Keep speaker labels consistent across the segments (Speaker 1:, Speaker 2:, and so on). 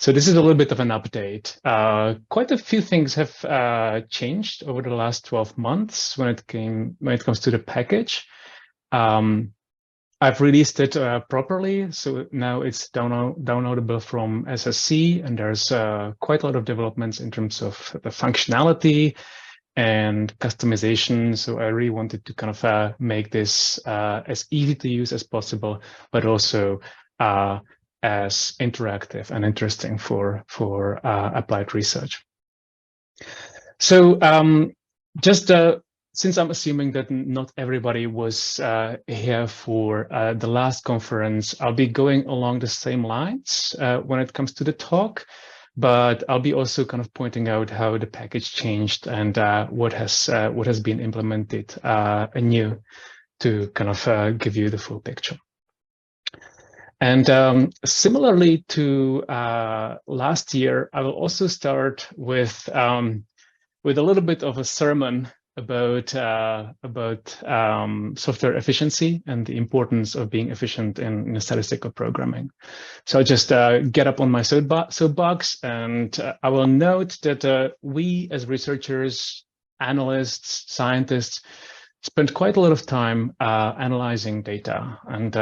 Speaker 1: So this is a little bit of an update. Quite a few things have changed over the last 12 months when it comes to the package. I've released it properly, so now it's downloadable from SSC, and there's quite a lot of developments in terms of the functionality and customization. So I really wanted to kind of make this as easy to use as possible, but also as interactive and interesting for applied research. So just since I'm assuming that not everybody was here for the last conference, I'll be going along the same lines when it comes to the talk, but I'll be also kind of pointing out how the package changed and what has been implemented anew to kind of give you the full picture. And similarly to last year, I will also start with a little bit of a sermon about software efficiency and the importance of being efficient in statistical programming. So I'll just get up on my soapbox, and I will note that we as researchers, analysts, scientists, spend quite a lot of time analyzing data, and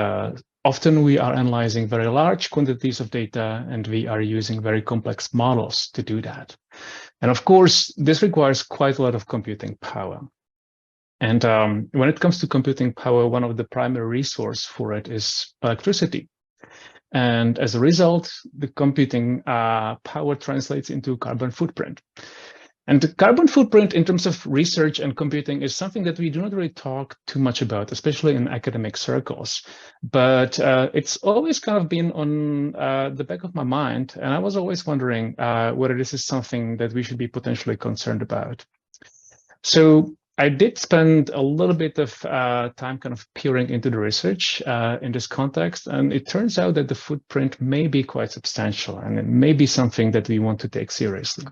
Speaker 1: often we are analyzing very large quantities of data, and we are using very complex models to do that. And of course, this requires quite a lot of computing power. And when it comes to computing power, one of the primary resources for it is electricity. And as a result, the computing power translates into carbon footprint. And the carbon footprint in terms of research and computing is something that we do not really talk too much about, especially in academic circles. But it's always kind of been on the back of my mind. And I was always wondering whether this is something that we should be potentially concerned about. So I did spend a little bit of time kind of peering into the research in this context. And it turns out that the footprint may be quite substantial, and it may be something that we want to take seriously.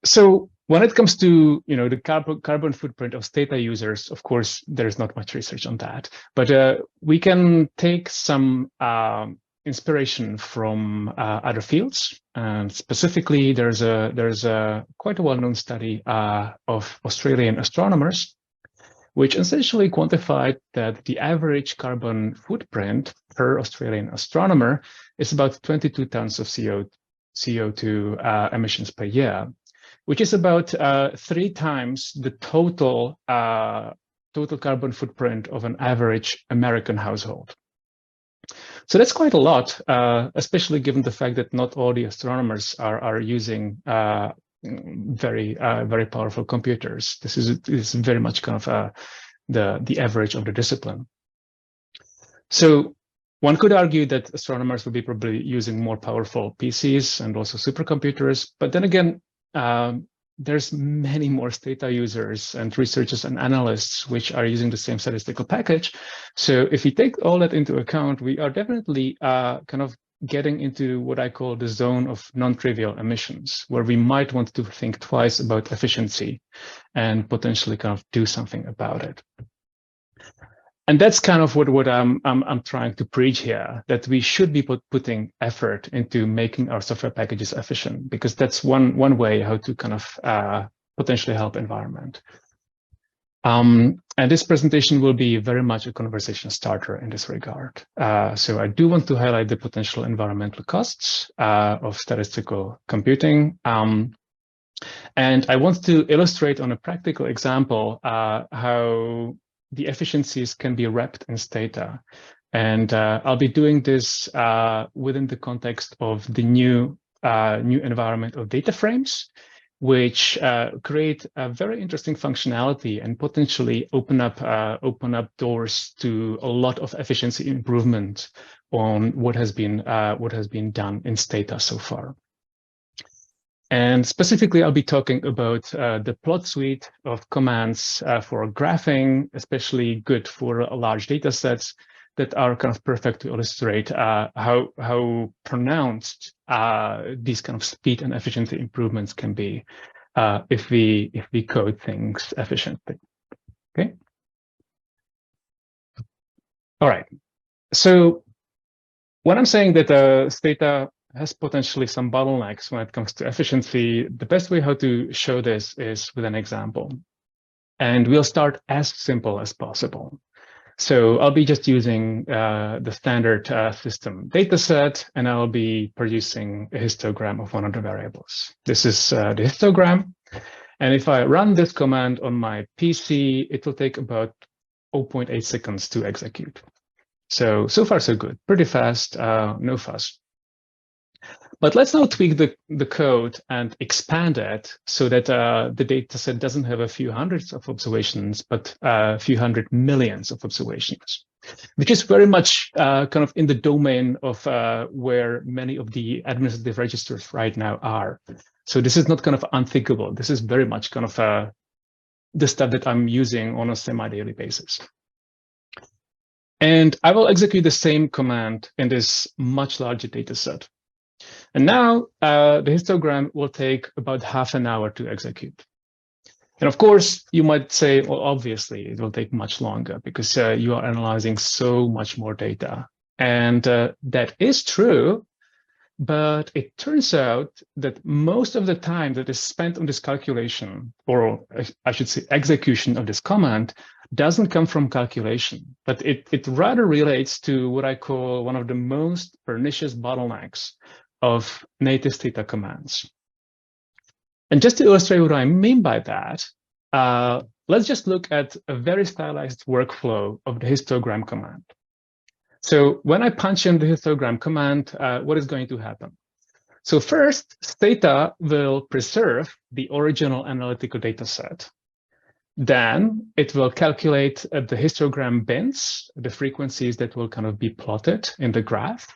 Speaker 1: So when it comes to the carbon footprint of Stata users, of course, there's not much research on that, but we can take some inspiration from other fields. And specifically, there's a quite a well-known study of Australian astronomers, which essentially quantified that the average carbon footprint per Australian astronomer is about 22 tons of CO2 emissions per year, which is about 3 times the total carbon footprint of an average American household. So that's quite a lot, especially given the fact that not all the astronomers are using very powerful computers. This is very much kind of the average of the discipline. So one could argue that astronomers will be probably using more powerful PCs and also supercomputers, but then again, there's many more Stata users and researchers and analysts which are using the same statistical package. So if we take all that into account, we are definitely kind of getting into what I call the zone of non-trivial emissions, where we might want to think twice about efficiency and potentially kind of do something about it. And that's kind of what I'm trying to preach here, that we should be putting effort into making our software packages efficient, because that's one way how to kind of potentially help environment. And this presentation will be very much a conversation starter in this regard. So I do want to highlight the potential environmental costs of statistical computing. And I want to illustrate on a practical example how the efficiencies can be wrapped in Stata. And I'll be doing this within the context of the new environment of data frames, which create a very interesting functionality and potentially open up doors to a lot of efficiency improvement on what has been done in Stata so far. And specifically, I'll be talking about the plot suite of commands for graphing, especially good for large data sets that are kind of perfect to illustrate how pronounced these kind of speed and efficiency improvements can be if we code things efficiently. Okay. All right. So when I'm saying that Stata has potentially some bottlenecks when it comes to efficiency, the best way how to show this is with an example. And we'll start as simple as possible. So I'll be just using the standard system dataset, and I'll be producing a histogram of one of the variables. This is the histogram. And if I run this command on my PC, it will take about 0.8 seconds to execute. So far, so good. Pretty fast, no fuss. But let's now tweak the code and expand it so that the dataset doesn't have a few hundreds of observations, but a few hundred millions of observations, which is very much kind of in the domain of where many of the administrative registers right now are. So this is not kind of unthinkable. This is very much kind of the stuff that I'm using on a semi-daily basis. And I will execute the same command in this much larger data set. And now the histogram will take about half an hour to execute. And of course, you might say, well, obviously, it will take much longer because you are analyzing so much more data. And that is true. But it turns out that most of the time that is spent on this calculation, or I should say execution of this command, doesn't come from calculation, but it rather relates to what I call one of the most pernicious bottlenecks of native Stata commands. And just to illustrate what I mean by that, let's just look at a very stylized workflow of the histogram command. So when I punch in the histogram command, what is going to happen? So first, Stata will preserve the original analytical data set. Then it will calculate the histogram bins, the frequencies that will kind of be plotted in the graph.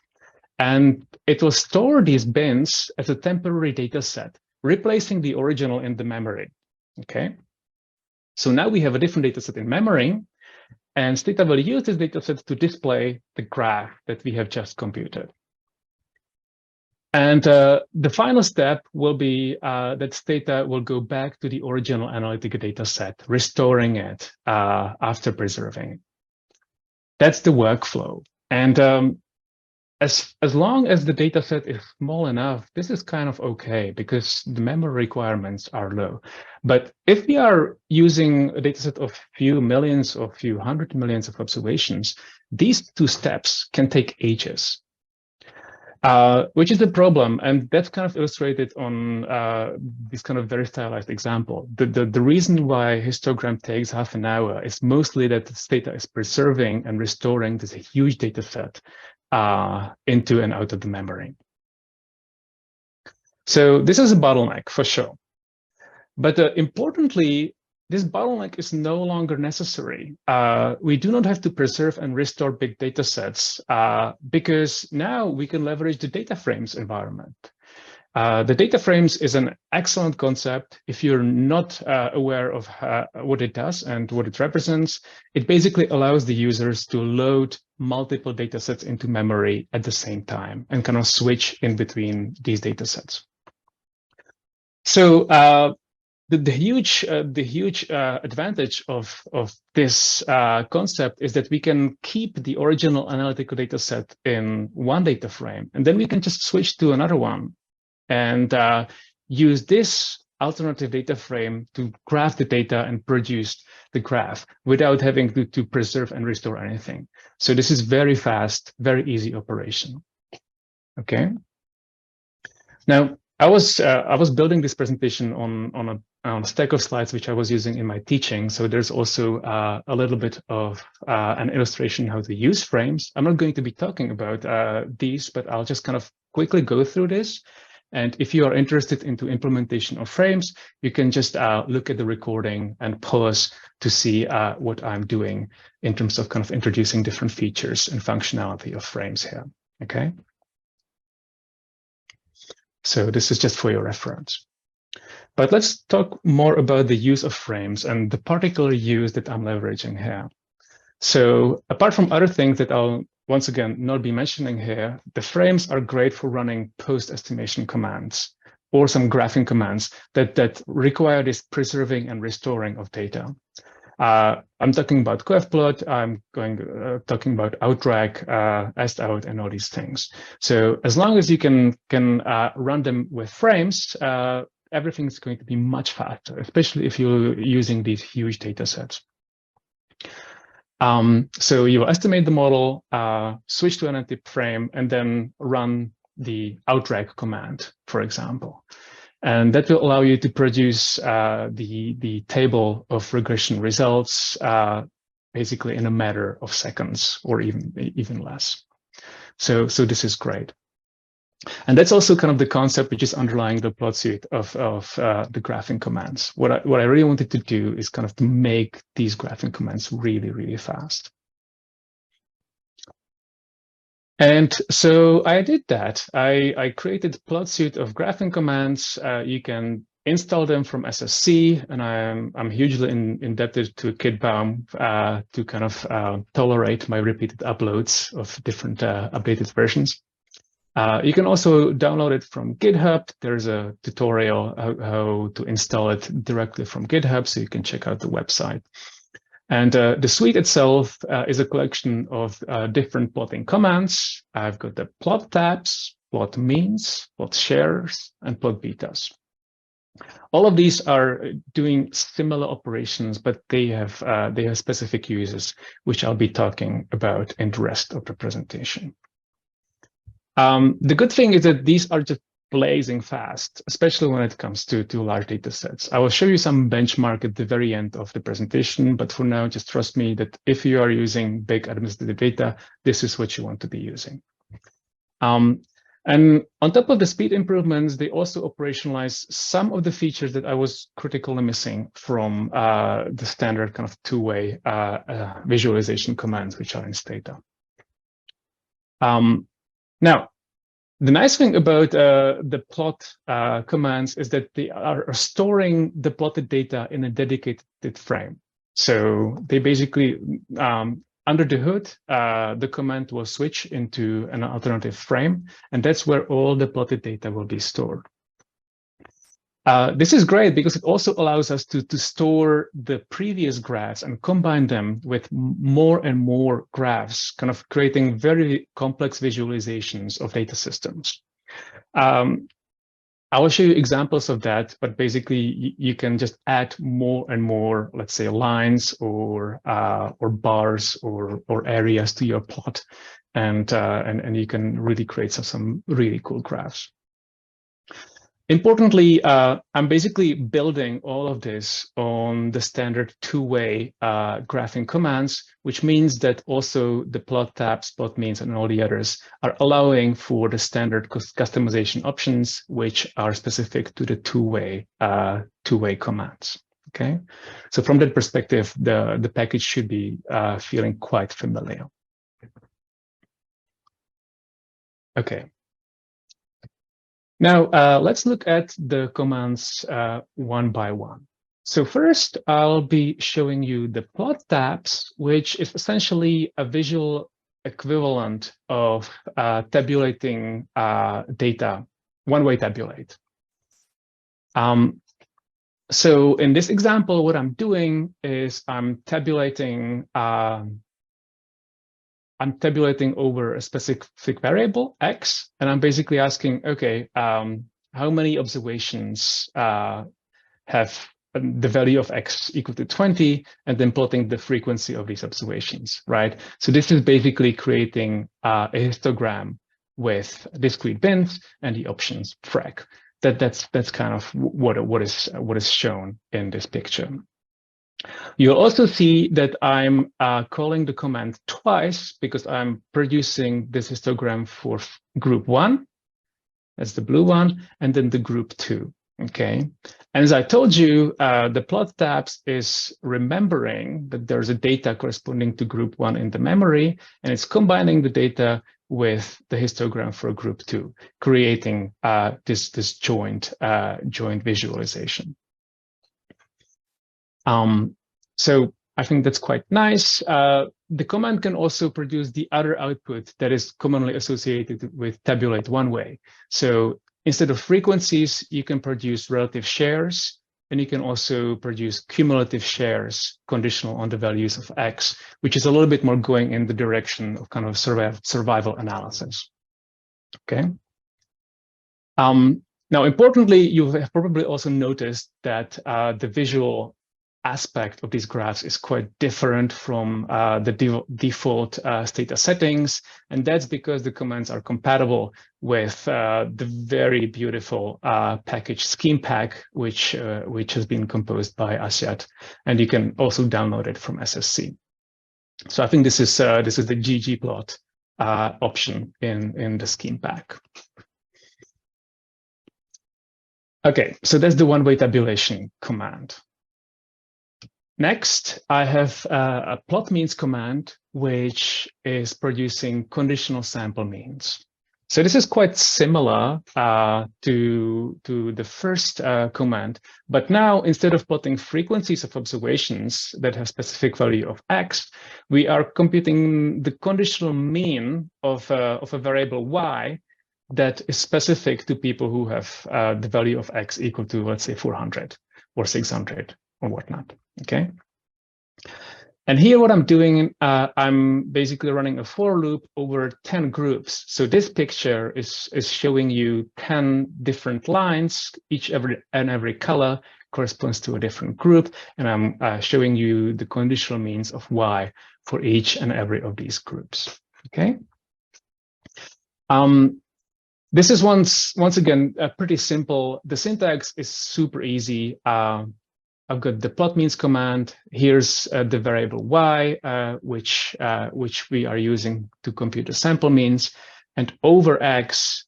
Speaker 1: And it will store these bins as a temporary data set, replacing the original in the memory. Okay. So now we have a different data set in memory. And Stata will use this dataset to display the graph that we have just computed. And the final step will be that Stata will go back to the original analytical dataset, restoring it after preserving. That's the workflow. And as long as the dataset is small enough, this is kind of okay because the memory requirements are low. But if we are using a dataset of few millions or few hundred millions of observations, these two steps can take ages, which is the problem. And that's kind of illustrated on this kind of very stylized example. The reason why histogram takes half an hour is mostly that Stata is preserving and restoring this huge dataset into and out of the memory. So this is a bottleneck for sure. But importantly, this bottleneck is no longer necessary. We do not have to preserve and restore big data sets because now we can leverage the data frames environment. The data frames is an excellent concept. If you're not aware of what it does and what it represents, it basically allows the users to load multiple data sets into memory at the same time and kind of switch in between these data sets. So the huge advantage of this concept is that we can keep the original analytical data set in one data frame, and then we can just switch to another one and use this alternative data frame to graph the data and produce the graph without having to preserve and restore anything. So this is very fast, very easy operation. Okay. Now I was building this presentation on a stack of slides which I was using in my teaching. So there's also a little bit of an illustration how to use frames. I'm not going to be talking about these, but I'll just kind of quickly go through this. And if you are interested into implementation of frames, you can just look at the recording and pause to see what I'm doing in terms of kind of introducing different features and functionality of frames here. Okay. So this is just for your reference. But let's talk more about the use of frames and the particular use that I'm leveraging here. So apart from other things that I'll once again not be mentioning here, the frames are great for running post-estimation commands or some graphing commands that require this preserving and restoring of data. I'm talking about coefplot, I'm talking about outrag, SDAS, and all these things. So as long as you can run them with frames, everything's going to be much faster, especially if you're using these huge data sets. So you will estimate the model, switch to an empty frame, and then run the outrag command, for example. And that will allow you to produce the table of regression results basically in a matter of seconds or even less. So this is great. And that's also kind of the concept which is underlying the plot suite of the graphing commands. What I really wanted to do is kind of to make these graphing commands really, really fast. And so I did that. I created a plot suite of graphing commands. You can install them from SSC, and I'm hugely indebted to Kitbaum to kind of tolerate my repeated uploads of different updated versions. You can also download it from GitHub. There's a tutorial how to install it directly from GitHub, so you can check out the website. And the suite itself is a collection of different plotting commands. I've got the plottabs, plotmeans, plotshares, and plotbetas. All of these are doing similar operations, but they have specific uses, which I'll be talking about in the rest of the presentation. The good thing is that these are just blazing fast, especially when it comes to large data sets. I will show you some benchmark at the very end of the presentation, but for now, just trust me that if you are using big administrative data, this is what you want to be using. And on top of the speed improvements, they also operationalize some of the features that I was critically missing from the standard kind of two-way visualization commands, which are in Stata. Now, the nice thing about the plot commands is that they are storing the plotted data in a dedicated frame. So they basically, under the hood, the command will switch into an alternative frame, and that's where all the plotted data will be stored. This is great because it also allows us to store the previous graphs and combine them with more and more graphs, kind of creating very complex visualizations of data systems. I will show you examples of that, but basically you can just add more and more, let's say, lines or bars or areas to your plot, and you can really create some really cool graphs. Importantly, I'm basically building all of this on the standard two-way graphing commands, which means that also the plottabs, plotmeans, and all the others are allowing for the standard customization options, which are specific to the two-way commands. Okay, so from that perspective, the package should be feeling quite familiar. Okay. Now, let's look at the commands one by one. So first, I'll be showing you the plottabs, which is essentially a visual equivalent of tabulating data, one-way tabulate. So in this example, what I'm doing is I'm tabulating over a specific variable, x, and I'm basically asking, okay, how many observations have the value of x equal to 20, and then plotting the frequency of these observations, right? So this is basically creating a histogram with discrete bins and the options frag. That's kind of what is shown in this picture. You'll also see that I'm calling the command twice because I'm producing this histogram for group 1, that's the blue one, and then the group 2, okay? And as I told you, the plottabs is remembering that there's a data corresponding to group 1 in the memory, and it's combining the data with the histogram for group 2, creating this joint visualization. So I think that's quite nice. The command can also produce the other output that is commonly associated with tabulate one way. So instead of frequencies, you can produce relative shares, and you can also produce cumulative shares conditional on the values of X, which is a little bit more going in the direction of kind of survival analysis. Okay. Now, importantly, you have probably also noticed that the visual aspect of these graphs is quite different from the default Stata settings, and that's because the commands are compatible with the very beautiful package scheme pack, which has been composed by Asyat, and you can also download it from SSC. So I think this is the ggplot option in the scheme pack. Okay, so that's the one-way tabulation command. Next, I have a plotmeans command, which is producing conditional sample means. So this is quite similar to the first command, but now instead of plotting frequencies of observations that have specific value of X, we are computing the conditional mean of a variable Y that is specific to people who have the value of X equal to, let's say, 400 or 600 or whatnot. Okay. And here what I'm doing, I'm basically running a for loop over 10 groups. So this picture is showing you 10 different lines, every color corresponds to a different group. And I'm showing you the conditional means of Y for each and every of these groups. Okay. This is once again pretty simple. The syntax is super easy. I've got the plotmeans command. Here's the variable Y, which we are using to compute the sample means, and over X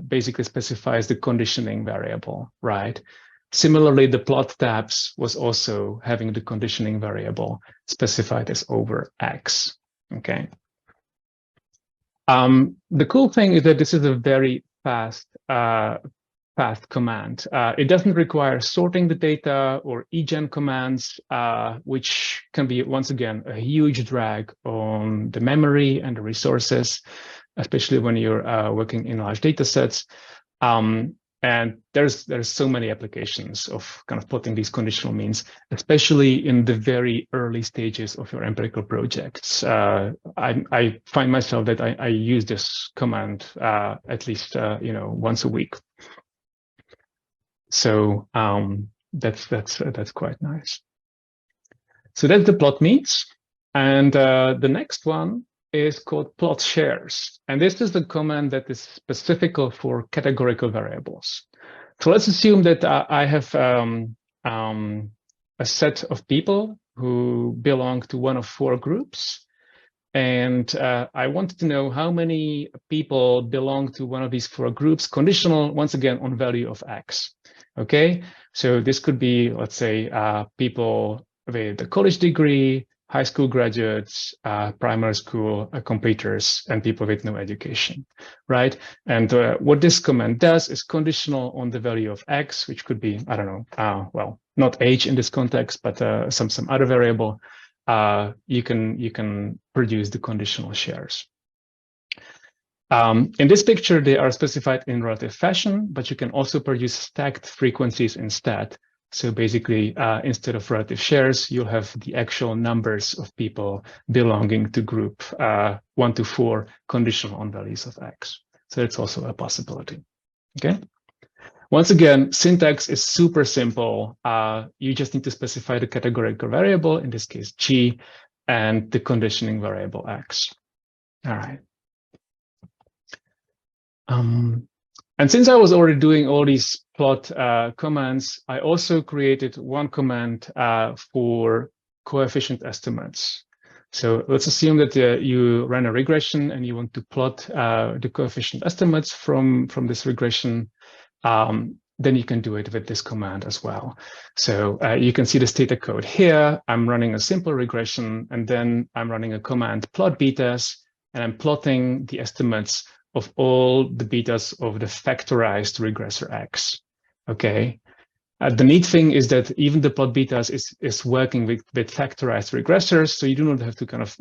Speaker 1: basically specifies the conditioning variable, right? Similarly, the plot tabs was also having the conditioning variable specified as over X. Okay. The cool thing is that this is a very fast command. It doesn't require sorting the data oregen commands, which can be, once again, a huge drag on the memory and the resources, especially when you're working in large data sets. And there's so many applications of kind of plotting these conditional means, especially in the very early stages of your empirical projects. I find myself that I use this command at least once a week. So that's quite nice. So that's the plot means, and the next one is called plot shares, and this is the command that is specific for categorical variables. So let's assume that I have a set of people who belong to one of 4 groups, and I wanted to know how many people belong to one of these 4 groups, conditional, once again, on value of X. Okay, so this could be, let's say, people with a college degree, high school graduates, primary school completers, and people with no education, right? And what this command does is conditional on the value of X, which could be, I don't know, well, not age in this context, but some other variable. You can produce the conditional shares. In this picture, they are specified in relative fashion, but you can also produce stacked frequencies instead. So basically, instead of relative shares, you'll have the actual numbers of people belonging to group 1 to 4 conditional on values of X. So it's also a possibility. Okay. Once again, syntax is super simple. You just need to specify the categorical variable, in this case, G, and the conditioning variable X. All right. And since I was already doing all these plot commands, I also created one command for coefficient estimates. So let's assume that you run a regression and you want to plot the coefficient estimates from this regression. Then you can do it with this command as well. So you can see the Stata code here. I'm running a simple regression, and then I'm running a command plotbetas, and I'm plotting the estimates of all the betas of the factorized regressor X. Okay. The neat thing is that even the plotbetas is working with factorized regressors, so you do not have to kind of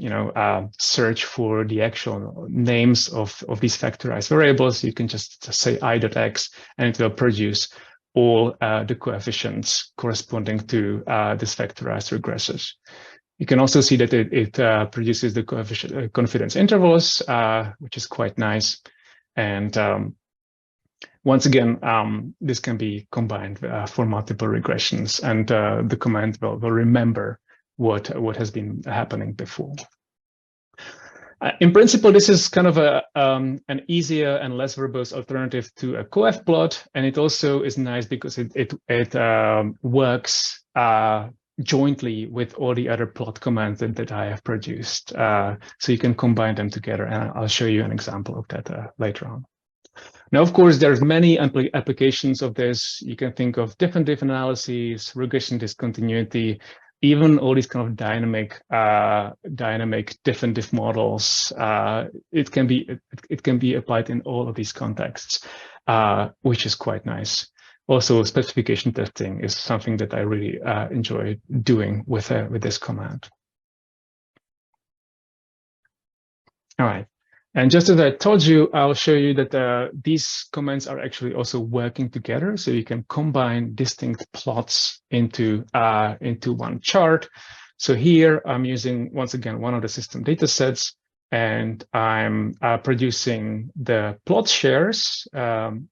Speaker 1: search for the actual names of these factorized variables. You can just say i.x, and it will produce all the coefficients corresponding to this factorized regressors. You can also see that it produces the coefficient confidence intervals, which is quite nice. And once again, this can be combined for multiple regressions, and the command will remember what has been happening before. In principle, this is kind of an easier and less verbose alternative to a coef plot, and it also is nice because it works jointly with all the other plot commands that I have produced. So you can combine them together, and I'll show you an example of that later on. Now, of course, there's many applications of this. You can think of different analyses, regression discontinuity, even all these kind of dynamic different diff models. It can be applied in all of these contexts, which is quite nice. Also, specification testing is something that I really enjoy doing with this command. All right. And just as I told you, I'll show you that these commands are actually also working together. So you can combine distinct plots into one chart. So here I'm using, once again, one of the system data sets, and I'm producing the plot shares. And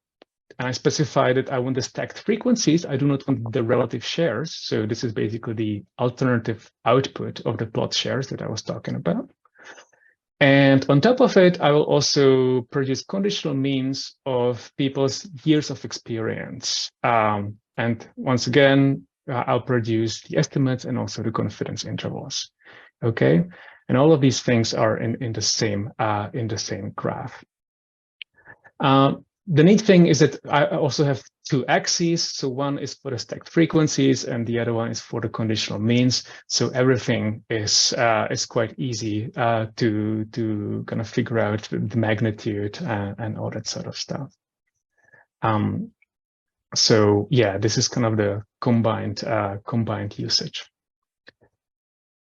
Speaker 1: I specify that I want the stacked frequencies. I do not want the relative shares. So this is basically the alternative output of the plot shares that I was talking about. And on top of it, I will also produce conditional means of people's years of experience. And once again, I'll produce the estimates and also the confidence intervals. Okay, and all of these things are in the same graph. The neat thing is that I also have two axes. So one is for the stacked frequencies, and the other one is for the conditional means. So everything is quite easy to kind of figure out the magnitude and all that sort of stuff. So yeah, this is kind of the combined usage.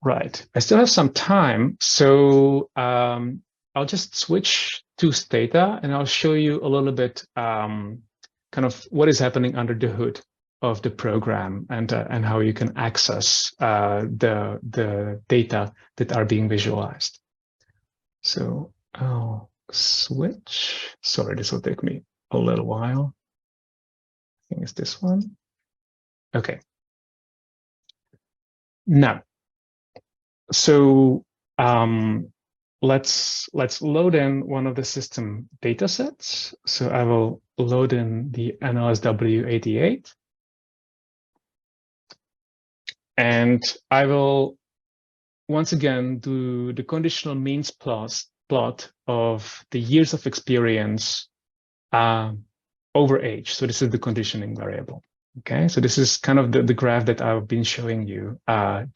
Speaker 1: Right. I still have some time, so I'll just switch to Stata, and I'll show you a little bit kind of what is happening under the hood of the program, and how you can access the data that are being visualized. So I'll switch. Sorry, this will take me a little while. I think it's this one. Okay. Now, so let's load in one of the system data sets. So I will load in the NLSW88. And I will once again do the conditional means plot of the years of experience over age. So this is the conditioning variable. Okay, so this is kind of the graph that I've been showing you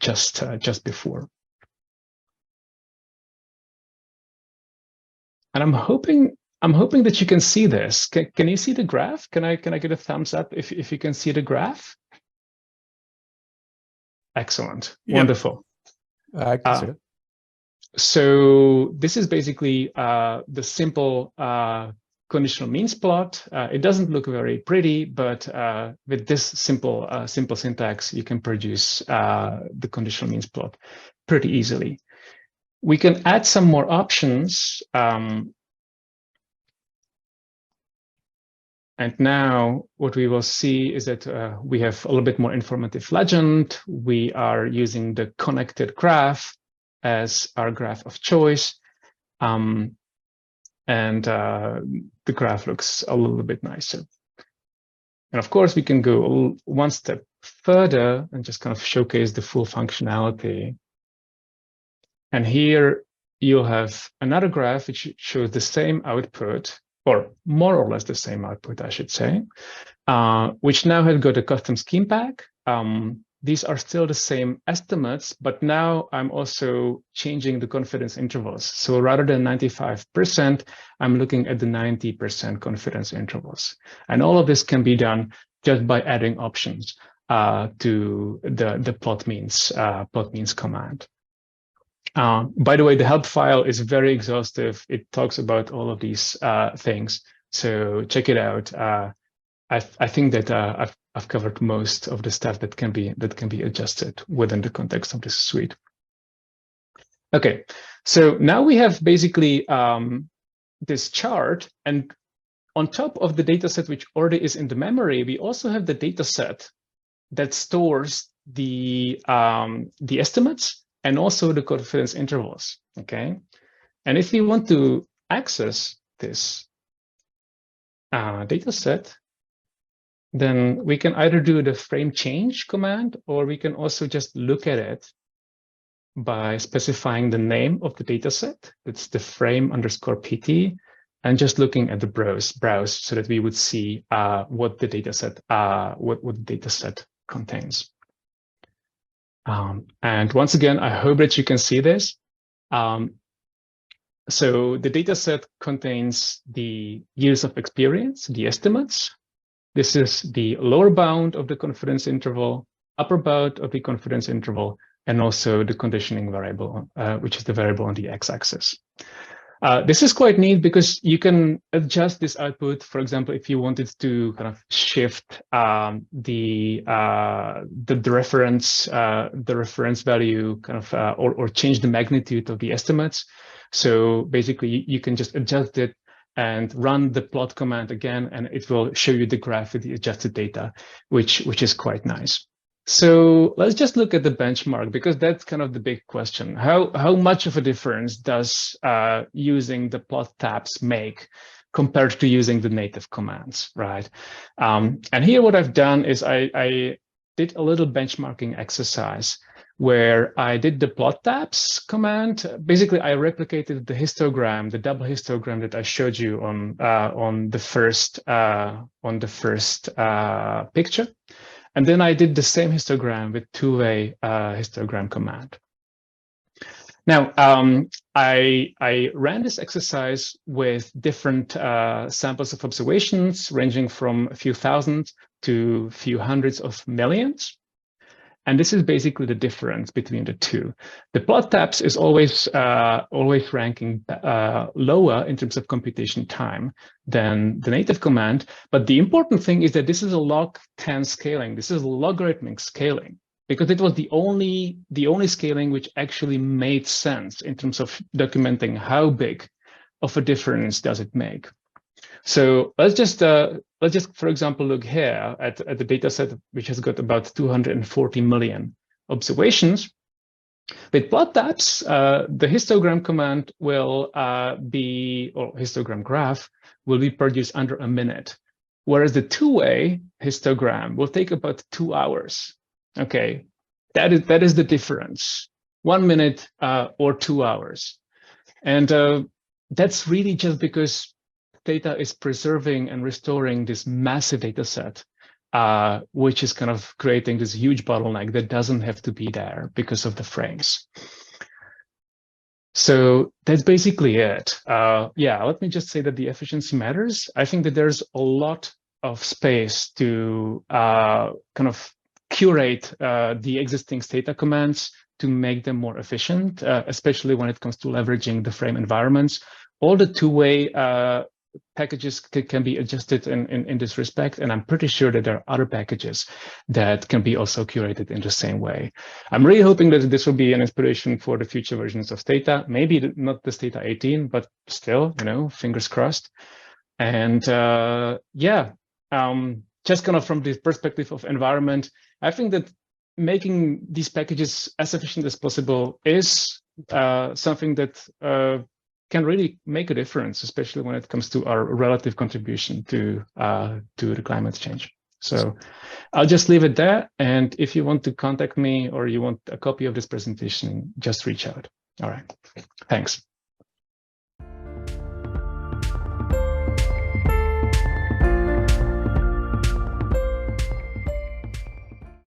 Speaker 1: just before. And I'm hoping that you can see this. Can you see the graph? Can I get a thumbs up if you can see the graph? Excellent, yep. Wonderful.
Speaker 2: I can see it.
Speaker 1: So this is basically the simple conditional means plot. It doesn't look very pretty, but with this simple syntax, you can produce the conditional means plot pretty easily. We can add some more options. And now what we will see is that we have a little bit more informative legend. We are using the connected graph as our graph of choice. And the graph looks a little bit nicer. And of course, we can go one step further and just kind of showcase the full functionality. And here you'll have another graph which shows the same output, or more or less the same output, I should say, which now has got a custom scheme pack. These are still the same estimates, but now I'm also changing the confidence intervals. So rather than 95%, I'm looking at the 90% confidence intervals. And all of this can be done just by adding options to the plotmeans command. By the way, the help file is very exhaustive. It talks about all of these things. So check it out. I think that I've covered most of the stuff that can be adjusted within the context of this suite. Okay, so now we have basically this chart, and on top of the data set which already is in the memory, we also have the data set that stores the estimates and also the confidence intervals. Okay, and if we want to access this data set, then we can either do the frame change command, or we can also just look at it by specifying the name of the data set. It's the frame_pt, and just looking at the browse so that we would see what the data set contains. And once again, I hope that you can see this. So the data set contains the years of experience, the estimates. This is the lower bound of the confidence interval, upper bound of the confidence interval, and also the conditioning variable, which is the variable on the x-axis. This is quite neat because you can adjust this output. For example, if you wanted to kind of shift the reference value, kind of, or change the magnitude of the estimates. So basically, you can just adjust it and run the plot command again, and it will show you the graph with the adjusted data, which is quite nice. So let's just look at the benchmark, because that's kind of the big question. How much of a difference does using the plot tabs make compared to using the native commands, right? And here what I've done is I did a little benchmarking exercise where I did the plot tabs command. Basically, I replicated the histogram, the double histogram that I showed you on the first picture. And then I did the same histogram with two-way histogram command. Now, I ran this exercise with different samples of observations ranging from a few thousand to a few hundreds of millions. And this is basically the difference between the two. The plot tabs is always ranking lower in terms of computation time than the native command. But the important thing is that this is a log 10 scaling. This is logarithmic scaling, because it was the only scaling which actually made sense in terms of documenting how big of a difference does it make. So let's just, for example, look here at the data set, which has got about 240 million observations. With plot tabs, the histogram command will or histogram graph will be produced under a minute, whereas the two-way histogram will take about 2 hours. Okay, that is the difference, 1 minute or 2 hours. And that's really just because Stata is preserving and restoring this massive data set, which is kind of creating this huge bottleneck that doesn't have to be there because of the frames. So that's basically it. Yeah, let me just say that the efficiency matters. I think that there's a lot of space to kind of curate the existing Stata commands to make them more efficient, especially when it comes to leveraging the frame environments. All the two-way packages can be adjusted in this respect, and I'm pretty sure that there are other packages that can be also curated in the same way. I'm really hoping that this will be an inspiration for the future versions of Stata, maybe not the Stata 18, but still, you know, fingers crossed. And yeah, just kind of from the perspective of environment, I think that making these packages as efficient as possible is something that can really make a difference, especially when it comes to our relative contribution to the climate change. So I'll just leave it there. And if you want to contact me or you want a copy of this presentation, just reach out. All right. Thanks.